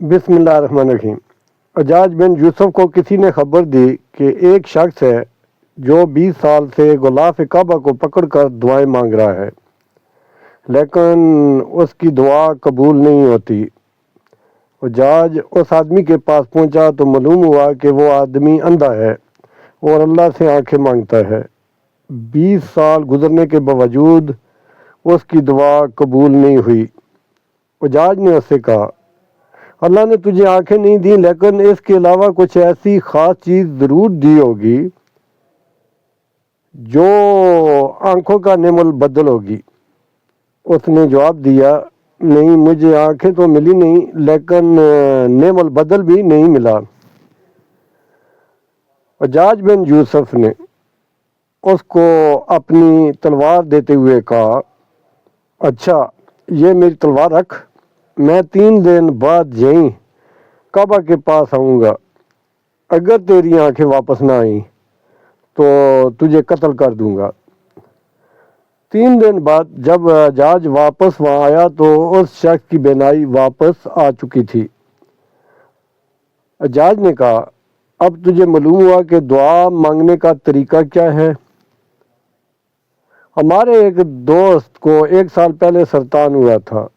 بسم اللہ الرحمن الرحیم۔ حجاج بن یوسف کو کسی نے خبر دی کہ ایک شخص ہے جو 20 سال سے غلاف کعبہ کو پکڑ کر دعائیں مانگ رہا ہے، لیکن اس کی دعا قبول نہیں ہوتی۔ حجاج اس آدمی کے پاس پہنچا تو معلوم ہوا کہ وہ آدمی اندھا ہے اور اللہ سے آنکھیں مانگتا ہے۔ 20 سال گزرنے کے باوجود اس کی دعا قبول نہیں ہوئی۔ حجاج نے اس سے کہا، اللہ نے تجھے آنکھیں نہیں دی، لیکن اس کے علاوہ کچھ ایسی خاص چیز ضرور دی ہوگی جو آنکھوں کا نعم البدل ہوگی۔ اس نے جواب دیا، نہیں، مجھے آنکھیں تو ملی نہیں، لیکن نعم البدل بھی نہیں ملا۔ حجاج بن یوسف نے اس کو اپنی تلوار دیتے ہوئے کہا، اچھا، یہ میری تلوار رکھ، میں 3 دن بعد یہیں کعبہ کے پاس آؤں گا۔ اگر تیری آنکھیں واپس نہ آئیں تو تجھے قتل کر دوں گا۔ 3 دن بعد جب حجاج واپس وہاں آیا تو اس شخص کی بینائی واپس آ چکی تھی۔ حجاج نے کہا، اب تجھے معلوم ہوا کہ دعا مانگنے کا طریقہ کیا ہے؟ ہمارے ایک دوست کو 1 سال پہلے سرطان ہوا تھا۔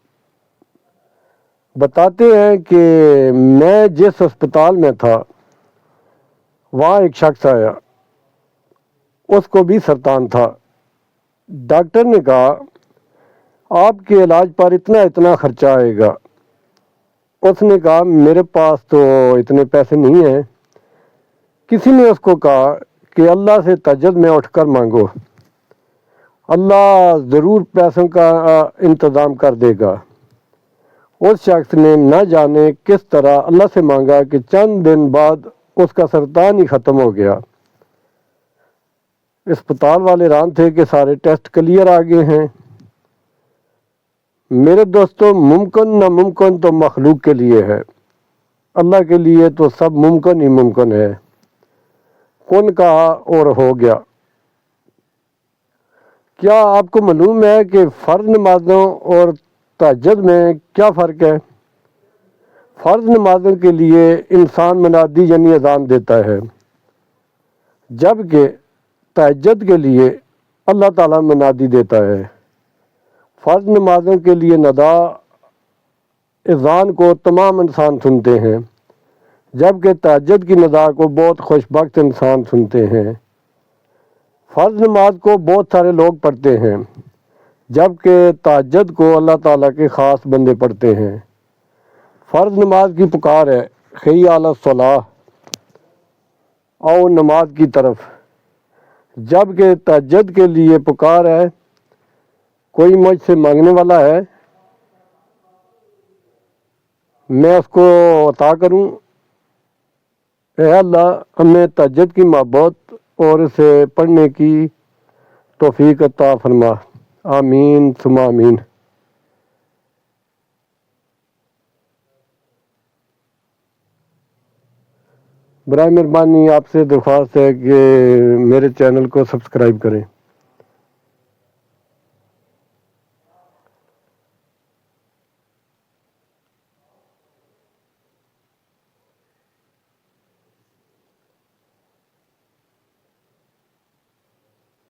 بتاتے ہیں کہ میں جس ہسپتال میں تھا وہاں ایک شخص آیا، اس کو بھی سرطان تھا۔ ڈاکٹر نے کہا، آپ کے علاج پر اتنا خرچہ آئے گا۔ اس نے کہا، میرے پاس تو اتنے پیسے نہیں ہیں۔ کسی نے اس کو کہا کہ اللہ سے تہجد میں اٹھ کر مانگو، اللہ ضرور پیسوں کا انتظام کر دے گا۔ اس شخص نے نہ جانے کس طرح اللہ سے مانگا کہ چند دن بعد اس کا سرطان ہی ختم ہو گیا۔ اسپتال والے حیران تھے کہ سارے ٹیسٹ کلیئر آ گئے ہیں۔ میرے دوستوں، ممکن ناممکن تو مخلوق کے لیے ہے، اللہ کے لیے تو سب ممکن ہی ممکن ہے۔ کن کہا اور ہو گیا۔ کیا آپ کو معلوم ہے کہ فرض نمازوں اور تہجد میں کیا فرق ہے؟ فرض نمازوں کے لیے انسان منادی یعنی اذان دیتا ہے، جبکہ تہجد کے لیے اللہ تعالیٰ منادی دیتا ہے۔ فرض نمازوں کے لیے ندا اذان کو تمام انسان سنتے ہیں، جبکہ تہجد کی ندا کو بہت خوش بخت انسان سنتے ہیں۔ فرض نماز کو بہت سارے لوگ پڑھتے ہیں، جبکہ تہجد کو اللہ تعالیٰ کے خاص بندے پڑھتے ہیں۔ فرض نماز کی پکار ہے، حی علی الصلاۃ، آؤ نماز کی طرف، جبکہ تہجد کے لیے پکار ہے، کوئی مجھ سے مانگنے والا ہے، میں اس کو عطا کروں۔ اے اللہ، ہمیں تہجد کی محبت اور اسے پڑھنے کی توفیق عطا فرما، آمین ثم آمین۔ برائے مہربانی آپ سے درخواست ہے کہ میرے چینل کو سبسکرائب کریں۔